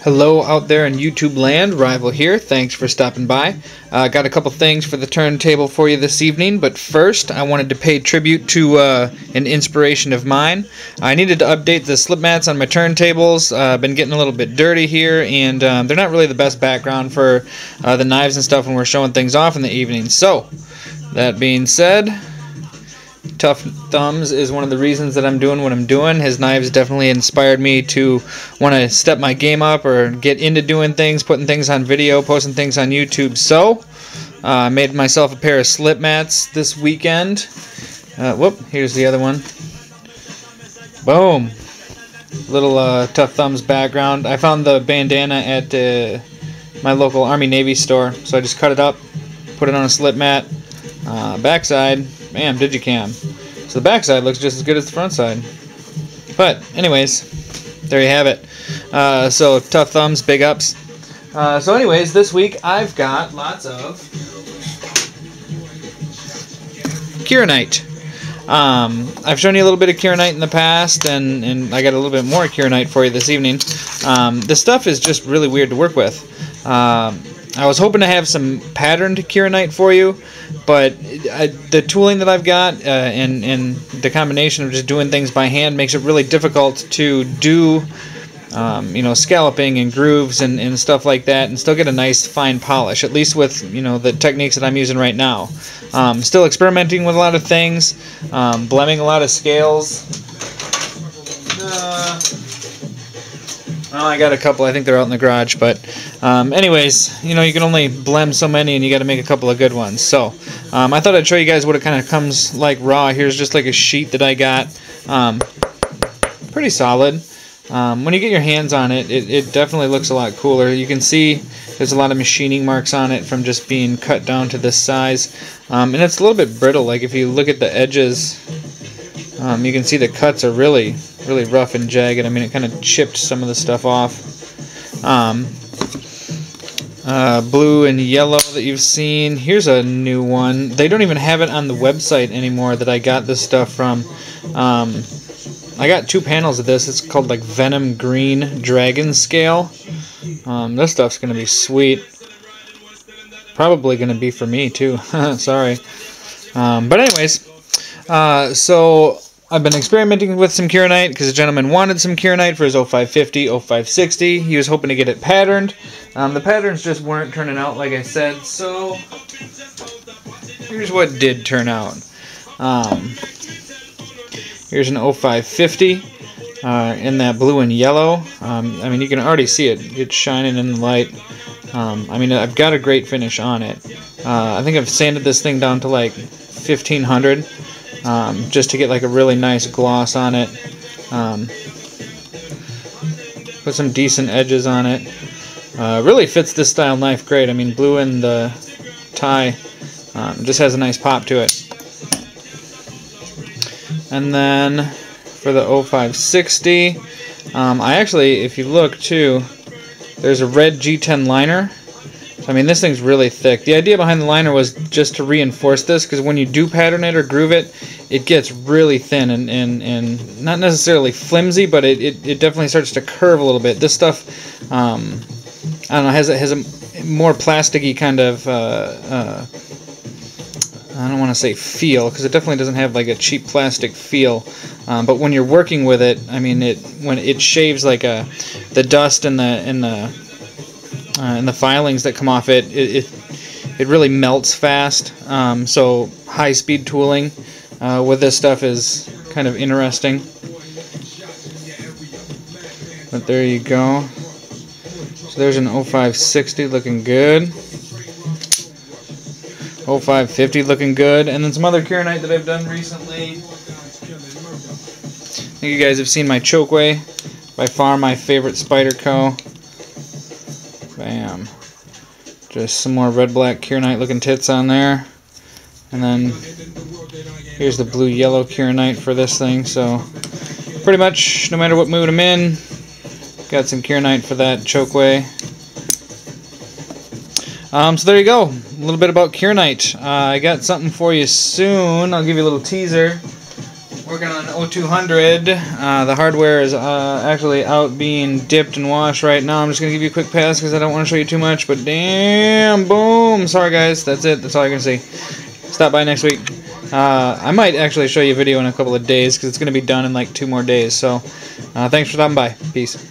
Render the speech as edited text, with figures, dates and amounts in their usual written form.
Hello out there in YouTube land, Rival here. Thanks for stopping by. Got a couple things for the turntable for you this evening, but first I wanted to pay tribute to an inspiration of mine. I needed to update the slip mats on my turntables. Been getting a little bit dirty here, and they're not really the best background for the knives and stuff when we're showing things off in the evening. So, that being said, TuffThumbz is one of the reasons that I'm doing what I'm doing. His knives definitely inspired me to want to step my game up or get into doing things, putting things on video, posting things on YouTube. So, I made myself a pair of slip mats this weekend. Here's the other one. Boom. Little TuffThumbz background. I found the bandana at my local Army-Navy store, so I just cut it up, put it on a slip mat. Backside, bam, digicam. So the backside looks just as good as the front side. But anyways, there you have it. So TuffThumbz, big ups. So anyways, this week I've got lots of Kirinite. I've shown you a little bit of Kirinite in the past, and I got a little bit more Kirinite for you this evening. This stuff is just really weird to work with. I was hoping to have some patterned Kirinite for you, but the tooling that I've got and the combination of just doing things by hand makes it really difficult to do scalloping and grooves and stuff like that and still get a nice fine polish, at least with the techniques that I'm using right now. Still experimenting with a lot of things, blemming a lot of scales. Well, I got a couple. I think they're out in the garage. But anyways, you can only blem so many, and you got to make a couple of good ones. So I thought I'd show you guys what it kind of comes like raw. Here's just like a sheet that I got. Pretty solid. When you get your hands on it, it definitely looks a lot cooler. You can see there's a lot of machining marks on it from just being cut down to this size. And it's a little bit brittle. Like if you look at the edges, you can see the cuts are really rough and jagged. I mean, it kind of chipped some of the stuff off. Blue and yellow that you've seen. Here's a new one. They don't even have it on the website anymore that I got this stuff from. I got 2 panels of this. It's called like Venom Green Dragon Scale. This stuff's going to be sweet. Probably going to be for me too. Sorry. But anyways, so I've been experimenting with some Kirinite because a gentleman wanted some Kirinite for his 0550, 0560. He was hoping to get it patterned. The patterns just weren't turning out like I said, so here's what did turn out. Here's an 0550 in that blue and yellow. I mean, you can already see it. It's shining in the light. I mean, I've got a great finish on it. I think I've sanded this thing down to like 1500. Just to get like a really nice gloss on it. Put some decent edges on it. Really fits this style knife great. I mean, blue in the tie just has a nice pop to it. And then for the 0560, I actually, if you look too, there's a red G10 liner. I mean, this thing's really thick. The idea behind the liner was just to reinforce this, because when you do pattern it or groove it, it gets really thin and not necessarily flimsy, but it definitely starts to curve a little bit. This stuff, I don't know, has a more plasticky kind of, I don't want to say feel, because it definitely doesn't have like a cheap plastic feel. But when you're working with it, I mean, when it shaves like the dust and the filings that come off it, it really melts fast. So high-speed tooling with this stuff is kind of interesting. But there you go. So there's an 0560 looking good. 0550 looking good. And then some other Kirinite that I've done recently. I think you guys have seen my Chokeway. By far my favorite Spyderco. Bam. Just some more red-black Kirinite looking tits on there. And then here's the blue-yellow Kirinite for this thing. So pretty much no matter what mood I'm in, got some Kirinite for that Chokeway. So there you go. A little bit about Kirinite. I got something for you soon. I'll give you a little teaser. Working on an 0200. The hardware is actually out being dipped and washed right now. I'm just going to give you a quick pass because I don't want to show you too much. But damn, boom. Sorry, guys. That's it. That's all you're going to see. Stop by next week. I might actually show you a video in a couple of days because it's going to be done in like 2 more days. So thanks for stopping by. Peace.